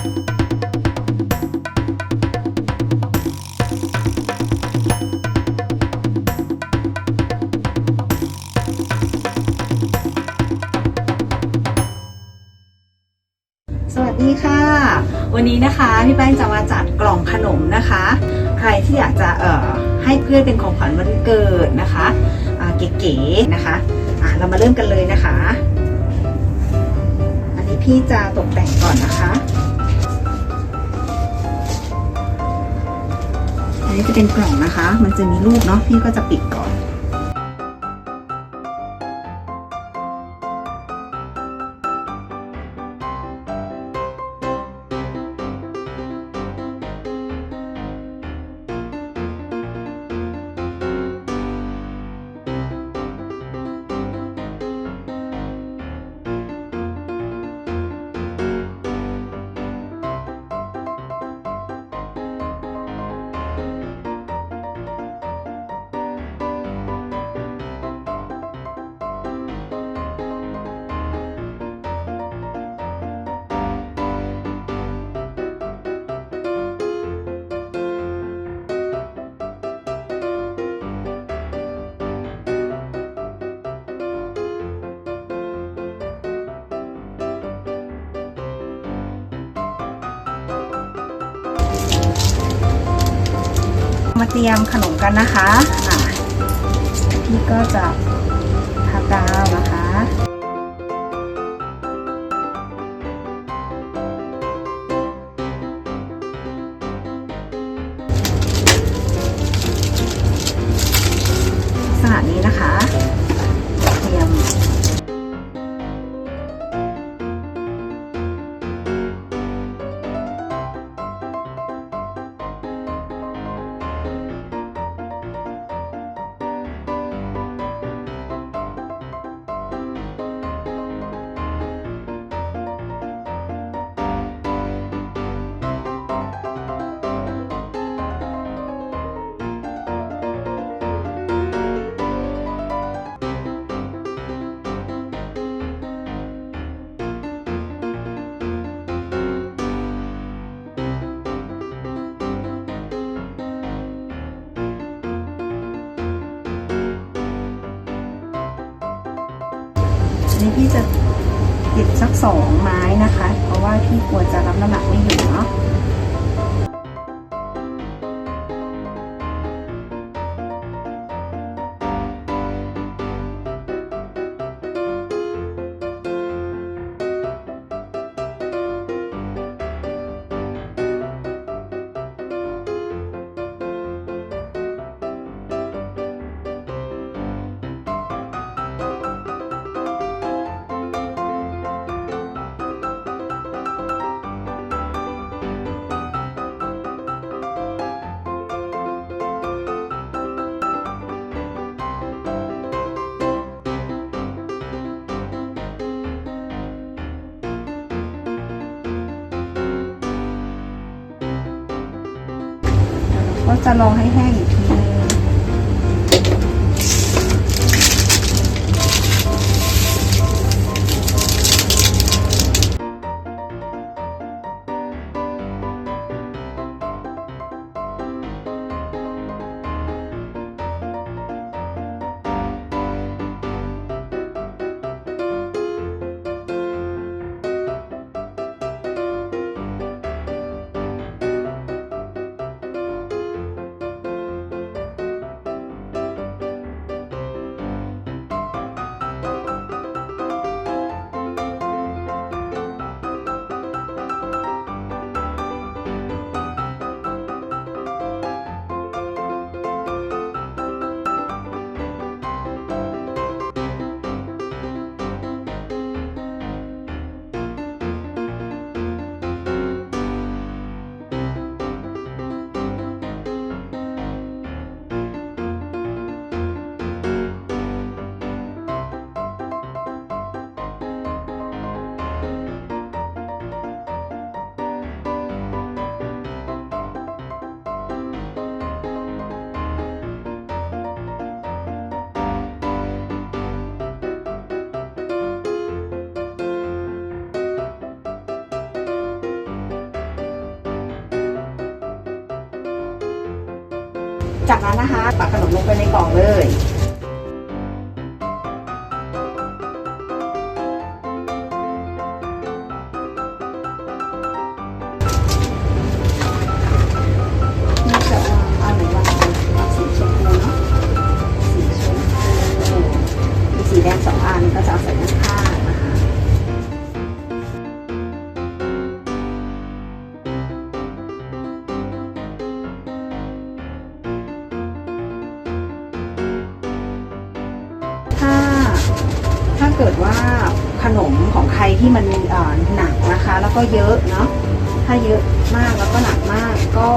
สวัสดีค่ะวันนี้นะคะพี่แป้งจะมาจัดกล่องขนมนะคะใครที่อยากจะให้เพื่อนเป็นของขวัญวันเกิดนะคะเก๋ๆนะคะเรามาเริ่มกันเลยนะคะอันนี้พี่จะตกแต่งก่อนนะคะอันนี้จะเป็นกล่องนะคะมันจะมีรูปเนาะพี่ก็จะปิดก่อนมาเตรียมขนมกันนะคะพี่ก็จะทากาวนะคะลักษณะนี้นะคะเตรียมนี่พี่จะติดสัก2 ไม้นะคะเพราะว่าพี่กลัวจะรับน้ำหนักไม่อยู่เนาะก็จะลองให้แห้งอีกทีนึง จากนั้นนะคะตักขนมลงไปในกล่องเลยนี่จะวางอันไหนวางสีชมพูเนาะสีชมพูมีสีแดง2 อันก็จะเอาใส่ด้านข้างนะคะถ้าเกิดว่าขนมของใครที่มันหนักนะคะแล้วก็เยอะเนาะถ้าเยอะมากแล้วก็หนักมากก็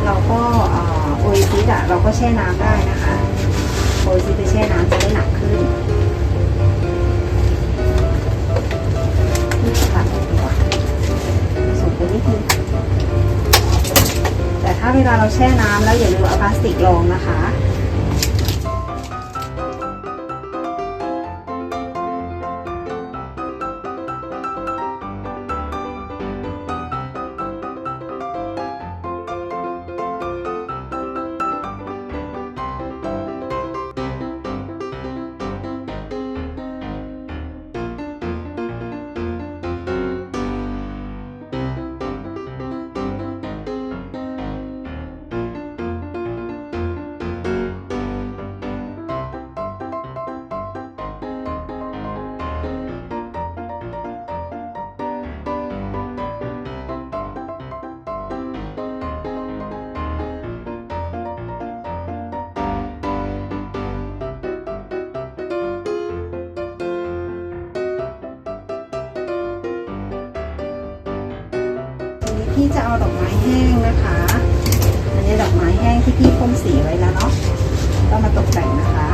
เราก็โออิซิสเราก็แช่น้ำได้นะคะโออิซิสไปแช่น้ำจะได้หนักขึ้นนี่ค่ะตัวส่งไปนิดนึงแต่ถ้าเวลาเราแช่น้ำแล้วอย่าลืมเอาพลาสติกรองนะคะพี่จะเอาดอกไม้แห้งนะคะอันนี้ดอกไม้แห้งที่พี่พ่นสีไว้แล้วเนาะก็มาตกแต่งนะคะ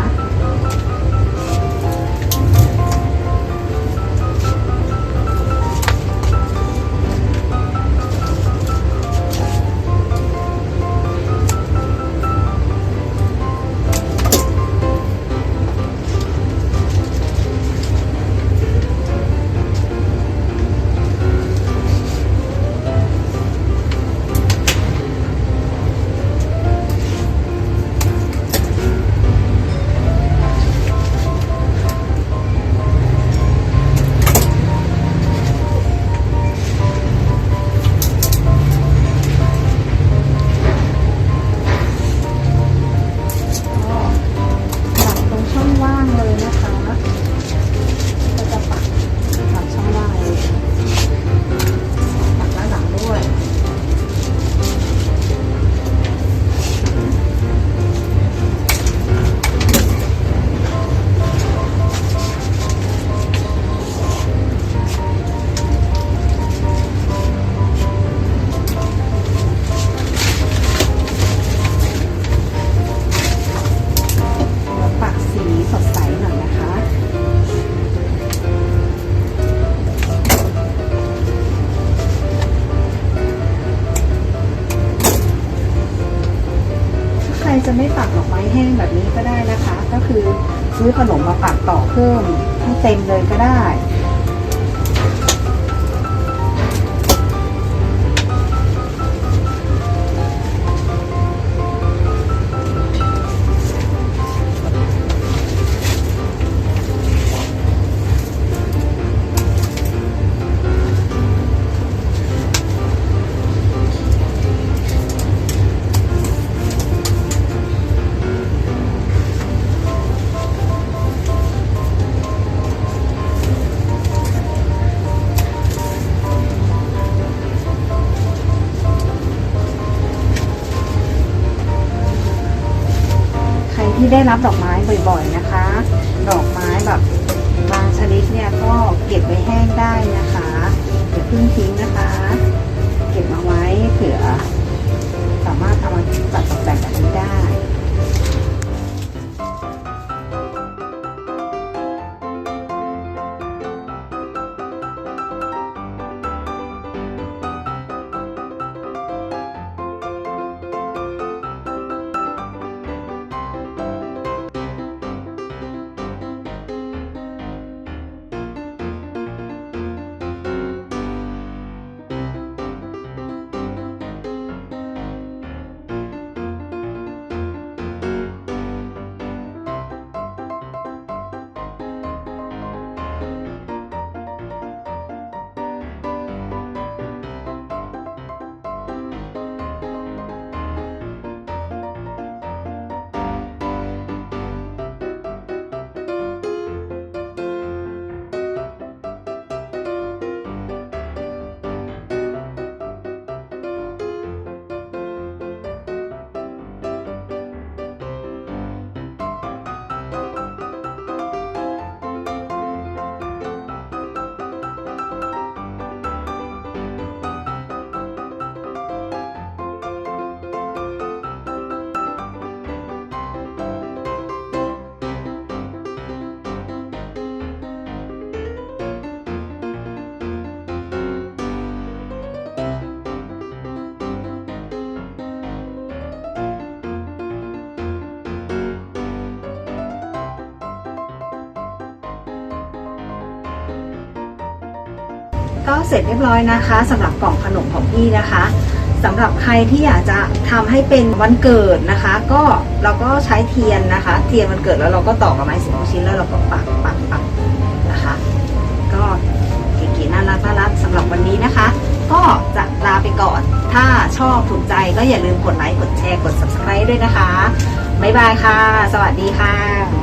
จะไม่ปักดอกไม้แห้งแบบนี้ก็ได้นะคะก็คือซื้อขนมมาปักต่อเพิ่มให้เต็มเลยก็ได้ที่ได้รับดอกไม้บ่อยๆนะคะดอกไม้แบบบางชนิดเนี่ยก็เก็บไว้แห้งได้นะคะอย่าเพิ่งทิ้งนะคะเก็บมาไว้เผื่อสามารถเอามาจัดตกแต่งแบบนี้ได้ ก็เสร็จเรียบร้อยนะคะสำหรับกล่องขนมของพี่นะคะสำหรับใครที่อยากจะทำให้เป็นวันเกิดนะคะก็เราก็ใช้เทียนนะคะเทียนวันเกิดแล้วเราก็ต่อกับไม้10ชิ้นแล้วเราก็ปักนะคะก็เก๋ๆน่ารักสำหรับวันนี้นะคะก็จะลาไปก่อนถ้าชอบถูกใจก็อย่าลืมกดไลค์กดแชร์กด subscribe ด้วยนะคะบ๊ายบายค่ะสวัสดีค่ะ